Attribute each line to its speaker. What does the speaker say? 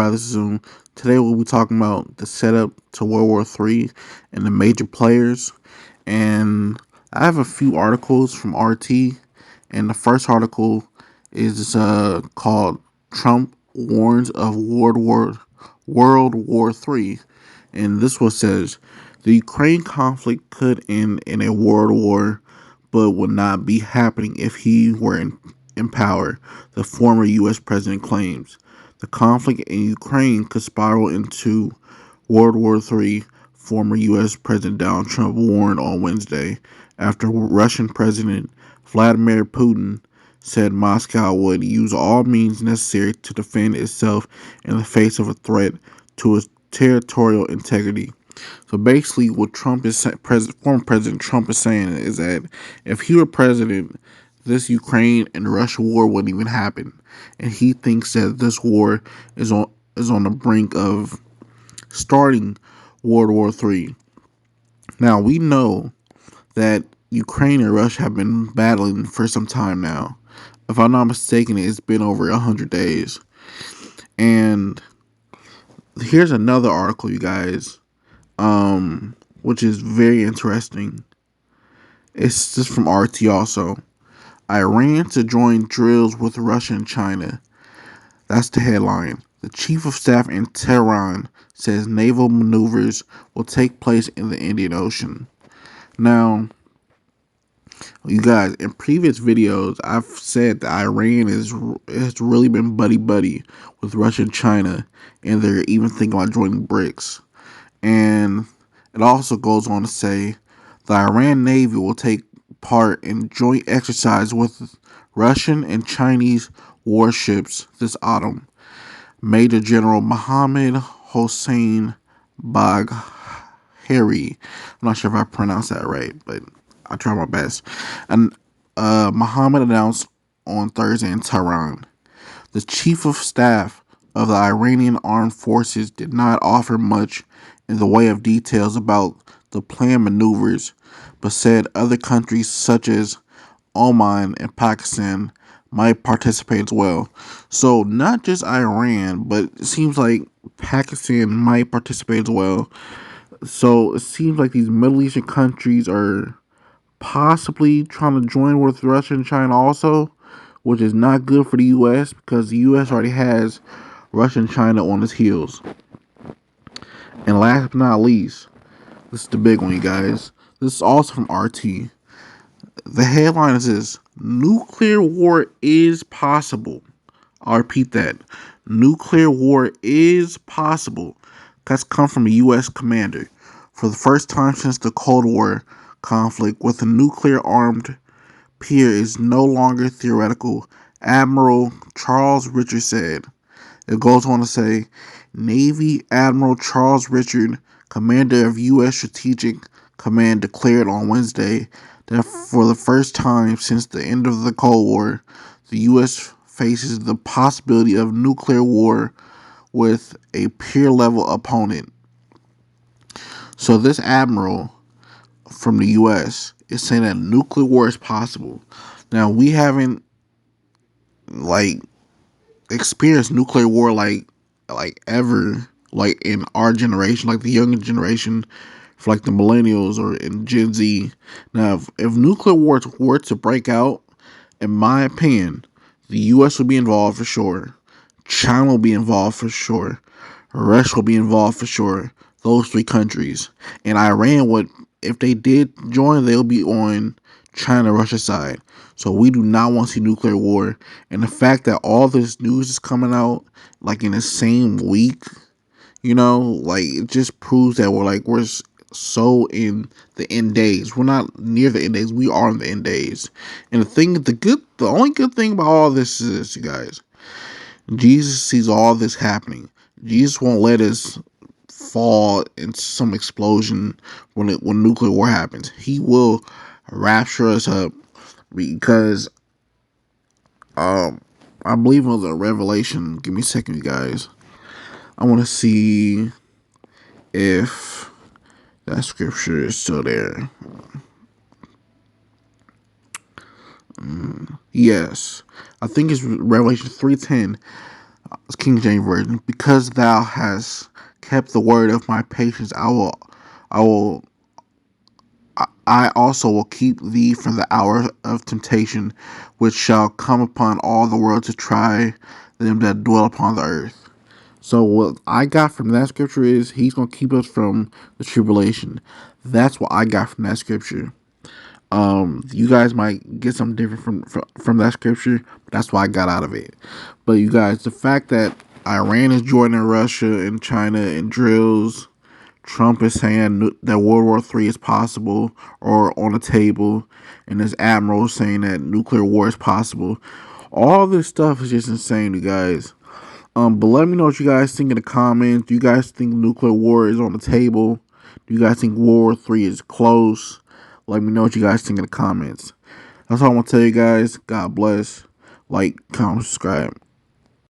Speaker 1: everybody. This is Zoom. Today we'll be talking about the setup to World War III and the major players. And I have a few articles from RT, and the first article is called "Trump Warns of World War III," and this one says the Ukraine conflict could end in a world war, but would not be happening if he were in power, the former U.S. president claims. The conflict in Ukraine could spiral into World War III, former U.S. President Donald Trump warned on Wednesday, after Russian President Vladimir Putin said Moscow would use all means necessary to defend itself in the face of a threat to its territorial integrity. So basically, what former President Trump is saying is that if he were president, this Ukraine and Russia war wouldn't even happen, and he thinks that this war is on the brink of starting World War III. Now we know that Ukraine and Russia have been battling for some time now. If I'm not mistaken, it's been over 100 days. And here's another article, you guys, which is very interesting. It's just from RT also. Iran to join drills with Russia and China. That's the headline. The chief of staff in Tehran says naval maneuvers will take place in the Indian Ocean. Now, you guys, in previous videos, I've said that Iran has really been buddy with Russia and China, and they're even thinking about joining BRICS. And it also goes on to say the Iran Navy will take part in joint exercise with Russian and Chinese warships this autumn. Major General Mohammed Hossein Bagheri. I'm not sure if I pronounced that right, but I try my best. And Mohammed announced on Thursday in Tehran. The chief of staff of the Iranian armed forces did not offer much in the way of details about the planned maneuvers, but said other countries such as Oman and Pakistan might participate as well. So not just Iran, but it seems like Pakistan might participate as well. So it seems like these Middle Eastern countries are possibly trying to join with Russia and China also, which is not good for the U.S. because the U.S. already has Russia and China on its heels. And last but not least, this is the big one, you guys. This is also from RT. The headline is this: nuclear war is possible. I'll repeat that. Nuclear war is possible. That's come from a U.S. commander. For the first time since the Cold War, conflict with a nuclear-armed peer is no longer theoretical, Admiral Charles Richard said. It goes on to say, Navy Admiral Charles Richard, commander of U.S. Strategic Command, declared on Wednesday that for the first time since the end of the Cold War, the U.S. faces the possibility of nuclear war with a peer-level opponent. So this admiral from the U.S. is saying that nuclear war is possible. Now, we haven't, experienced nuclear war ever, in our generation, like the younger generation, for the millennials or in Gen Z. Now, if nuclear wars were to break out, in my opinion, the U.S. will be involved for sure. China will be involved for sure. Russia will be involved for sure. Those three countries. And Iran would, if they did join, they'll be on China-Russia side. So we do not want to see nuclear war. And the fact that all this news is coming out in the same week, it just proves that we're so in the end days. We're not near the end days. We are in the end days. And the only good thing about all this is this, you guys. Jesus sees all this happening. Jesus won't let us fall into some explosion when nuclear war happens. He will rapture us up because I believe it was a revelation. Give me a second, you guys. I want to see if that scripture is still there. Yes, I think it's Revelation 3:10. King James Version. Because thou hast kept the word of my patience, I will, I also will keep thee from the hour of temptation, which shall come upon all the world to try them that dwell upon the earth. So what I got from that scripture is he's gonna keep us from the tribulation. That's what I got from that scripture. You guys might get something different from that scripture, but that's what I got out of it. But you guys, the fact that Iran is joining Russia and China in drills, Trump is saying that World War III is possible or on the table, and this admiral is saying that nuclear war is possible. All this stuff is just insane, you guys. But let me know what you guys think in the comments. Do you guys think nuclear war is on the table? Do you guys think World War III is close? Let me know what you guys think in the comments. That's all I'm gonna tell you guys. God bless. Like, comment, subscribe.